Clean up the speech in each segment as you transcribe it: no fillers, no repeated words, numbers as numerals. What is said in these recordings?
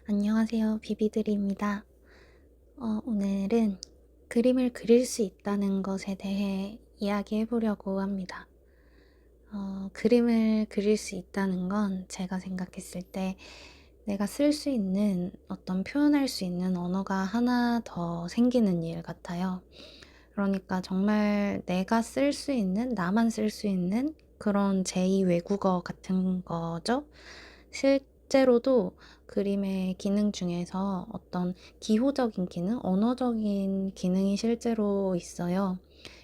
안녕하세요. 비비드리입니다. 오늘은 그림을 그릴 수 있다는 것에 대해 이야기해 보려고 합니다. 그림을 그릴 수 있다는 건 제가 생각했을 때 내가 쓸 수 있는 어떤 표현할 수 있는 언어가 하나 더 생기는 일 같아요. 그러니까 정말 내가 쓸 수 있는, 나만 쓸 수 있는 그런 제2 외국어 같은 거죠. 실제로도 그림의 기능 중에서 어떤 기호적인 기능, 언어적인 기능이 실제로 있어요.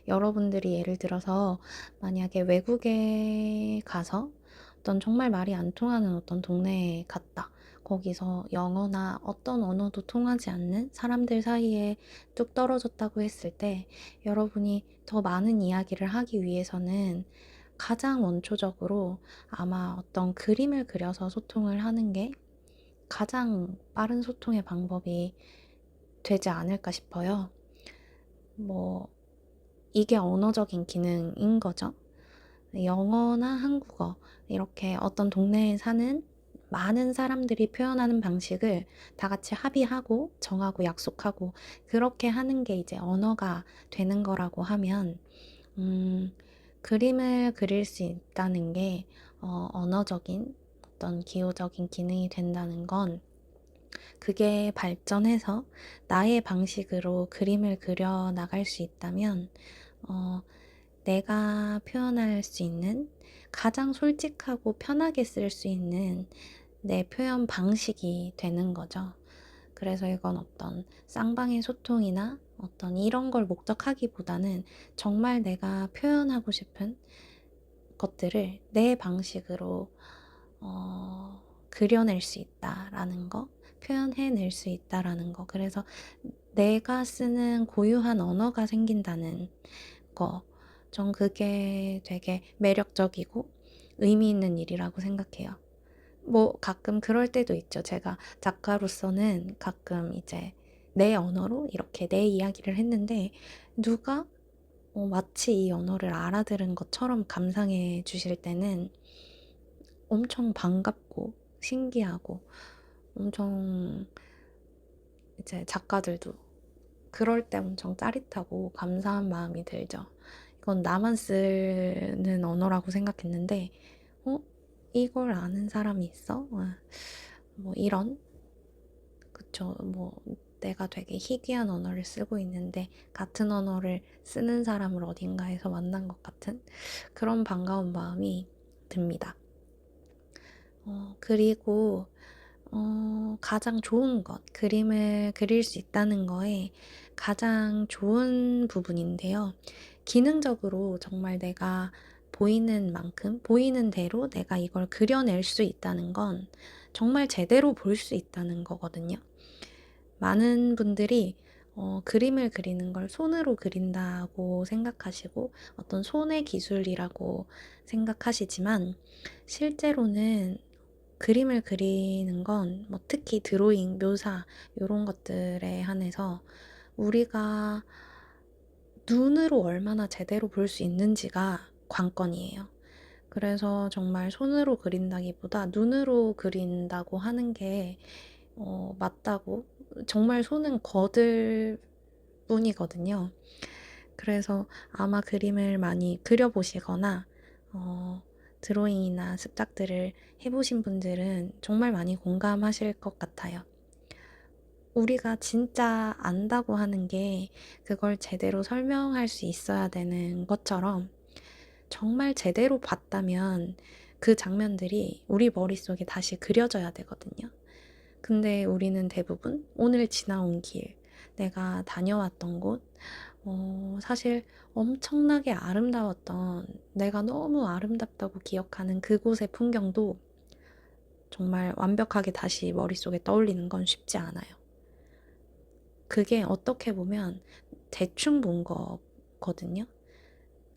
여러분들이 예를 들어서 만약에 외국에 가서 어떤 정말 말이 안 통하는 어떤 동네에 갔다. 거기서 영어나 어떤 언어도 통하지 않는 사람들 사이에 뚝 떨어졌다고 했을 때 여러분이 더 많은 이야기를 하기 위해서는 가장 원초적으로 아마 어떤 그림을 그려서 소통을 하는 게 가장 빠른 소통의 방법이 되지 않을까 싶어요. 뭐, 이게 언어적인 기능인 거죠. 영어나 한국어, 이렇게 어떤 동네에 사는 많은 사람들이 표현하는 방식을 다 같이 합의하고 정하고 약속하고 그렇게 하는 게 이제 언어가 되는 거라고 하면, 그림을 그릴 수 있다는 게 언어적인 어떤 기호적인 기능이 된다는 건 그게 발전해서 나의 방식으로 그림을 그려 나갈 수 있다면 어, 내가 표현할 수 있는 가장 솔직하고 편하게 쓸 수 있는 내 표현 방식이 되는 거죠. 그래서 이건 어떤 쌍방의 소통이나 어떤 이런 걸 목적하기보다는 정말 내가 표현하고 싶은 것들을 내 방식으로 그려낼 수 있다라는 거, 표현해낼 수 있다라는 거. 그래서 내가 쓰는 고유한 언어가 생긴다는 거. 전 그게 되게 매력적이고 의미 있는 일이라고 생각해요. 뭐 가끔 그럴 때도 있죠. 제가 작가로서는 가끔 이제 내 언어로 이렇게 내 이야기를 했는데 누가 마치 이 언어를 알아들은 것처럼 감상해 주실 때는 엄청 반갑고 신기하고 엄청 이제 작가들도 그럴 때 엄청 짜릿하고 감사한 마음이 들죠. 이건 나만 쓰는 언어라고 생각했는데, 어? 이걸 아는 사람이 있어? 뭐 이런, 그쵸. 뭐 내가 되게 희귀한 언어를 쓰고 있는데 같은 언어를 쓰는 사람을 어딘가에서 만난 것 같은 그런 반가운 마음이 듭니다. 그리고 가장 좋은 것, 그림을 그릴 수 있다는 거에 가장 좋은 부분인데요. 기능적으로 정말 내가 보이는 만큼, 보이는 대로 내가 이걸 그려낼 수 있다는 건 정말 제대로 볼 수 있다는 거거든요. 많은 분들이 그림을 그리는 걸 손으로 그린다고 생각하시고 어떤 손의 기술이라고 생각하시지만 실제로는 그림을 그리는 건 뭐 특히 드로잉, 묘사 이런 것들에 한해서 우리가 눈으로 얼마나 제대로 볼 수 있는지가 관건이에요. 그래서 정말 손으로 그린다기보다 눈으로 그린다고 하는 게 맞다고. 정말 손은 거들 뿐이거든요. 그래서 아마 그림을 많이 그려보시거나 어, 드로잉이나 습작들을 해보신 분들은 정말 많이 공감하실 것 같아요. 우리가 진짜 안다고 하는 게 그걸 제대로 설명할 수 있어야 되는 것처럼 정말 제대로 봤다면 그 장면들이 우리 머릿속에 다시 그려져야 되거든요. 근데 우리는 대부분 오늘 지나온 길, 내가 다녀왔던 곳, 사실 엄청나게 아름다웠던 내가 너무 아름답다고 기억하는 그곳의 풍경도 정말 완벽하게 다시 머릿속에 떠올리는 건 쉽지 않아요. 그게 어떻게 보면 대충 본 거거든요.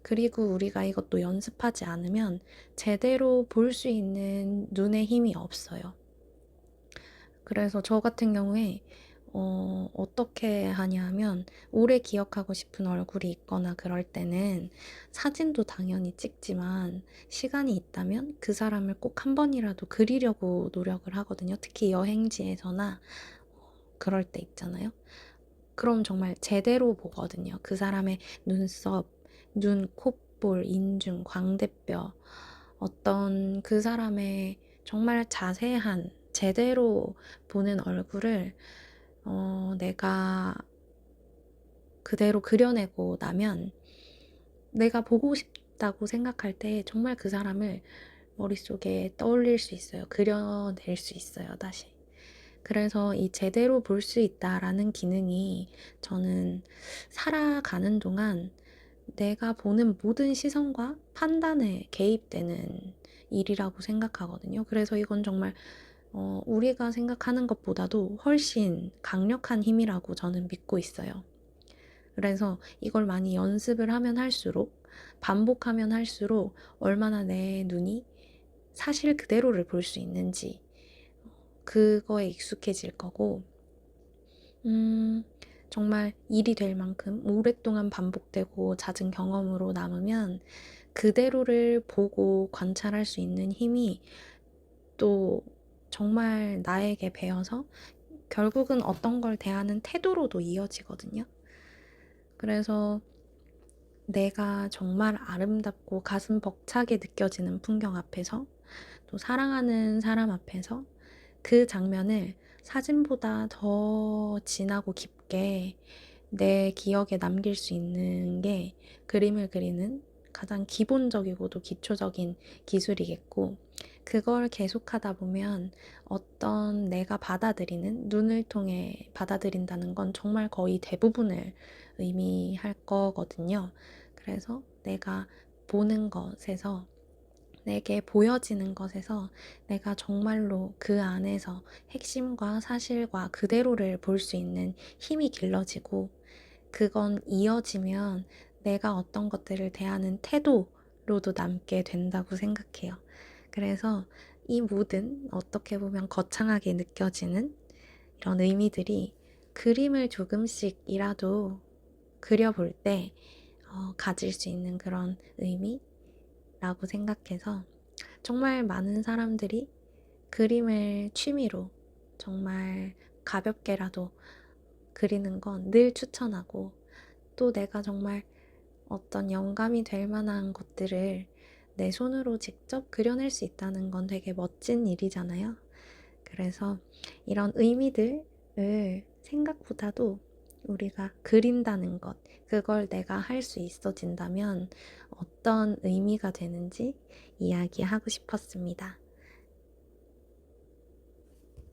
그리고 우리가 이것도 연습하지 않으면 제대로 볼 수 있는 눈의 힘이 없어요. 그래서 저 같은 경우에 어떻게 하냐면 오래 기억하고 싶은 얼굴이 있거나 그럴 때는 사진도 당연히 찍지만 시간이 있다면 그 사람을 꼭 한 번이라도 그리려고 노력을 하거든요. 특히 여행지에서나 그럴 때 있잖아요. 그럼 정말 제대로 보거든요. 그 사람의 눈썹, 눈, 콧볼, 인중, 광대뼈, 어떤 그 사람의 정말 자세한 제대로 보는 얼굴을 내가 그대로 그려내고 나면 내가 보고 싶다고 생각할 때 정말 그 사람을 머릿속에 떠올릴 수 있어요. 그려낼 수 있어요, 다시. 그래서 이 제대로 볼 수 있다라는 기능이 저는 살아가는 동안 내가 보는 모든 시선과 판단에 개입되는 일이라고 생각하거든요. 그래서 이건 정말 우리가 생각하는 것보다도 훨씬 강력한 힘이라고 저는 믿고 있어요. 그래서 이걸 많이 연습을 하면 할수록, 반복하면 할수록 얼마나 내 눈이 사실 그대로를 볼 수 있는지 그거에 익숙해질 거고, 정말 일이 될 만큼 오랫동안 반복되고 잦은 경험으로 남으면 그대로를 보고 관찰할 수 있는 힘이 또 정말 나에게 배어서 결국은 어떤 걸 대하는 태도로도 이어지거든요. 그래서 내가 정말 아름답고 가슴 벅차게 느껴지는 풍경 앞에서 또 사랑하는 사람 앞에서 그 장면을 사진보다 더 진하고 깊게 내 기억에 남길 수 있는 게 그림을 그리는 가장 기본적이고도 기초적인 기술이겠고, 그걸 계속하다 보면 어떤 내가 받아들이는 눈을 통해 받아들인다는 건 정말 거의 대부분을 의미할 거거든요. 그래서 내가 보는 것에서 내게 보여지는 것에서 내가 정말로 그 안에서 핵심과 사실과 그대로를 볼 수 있는 힘이 길러지고, 그건 이어지면 내가 어떤 것들을 대하는 태도로도 남게 된다고 생각해요. 그래서 이 모든 어떻게 보면 거창하게 느껴지는 이런 의미들이 그림을 조금씩이라도 그려볼 때 가질 수 있는 그런 의미라고 생각해서 정말 많은 사람들이 그림을 취미로 정말 가볍게라도 그리는 건 늘 추천하고, 또 내가 정말 어떤 영감이 될 만한 것들을 내 손으로 직접 그려낼 수 있다는 건 되게 멋진 일이잖아요. 그래서 이런 의미들을 생각보다도 우리가 그린다는 것, 그걸 내가 할 수 있어진다면 어떤 의미가 되는지 이야기하고 싶었습니다.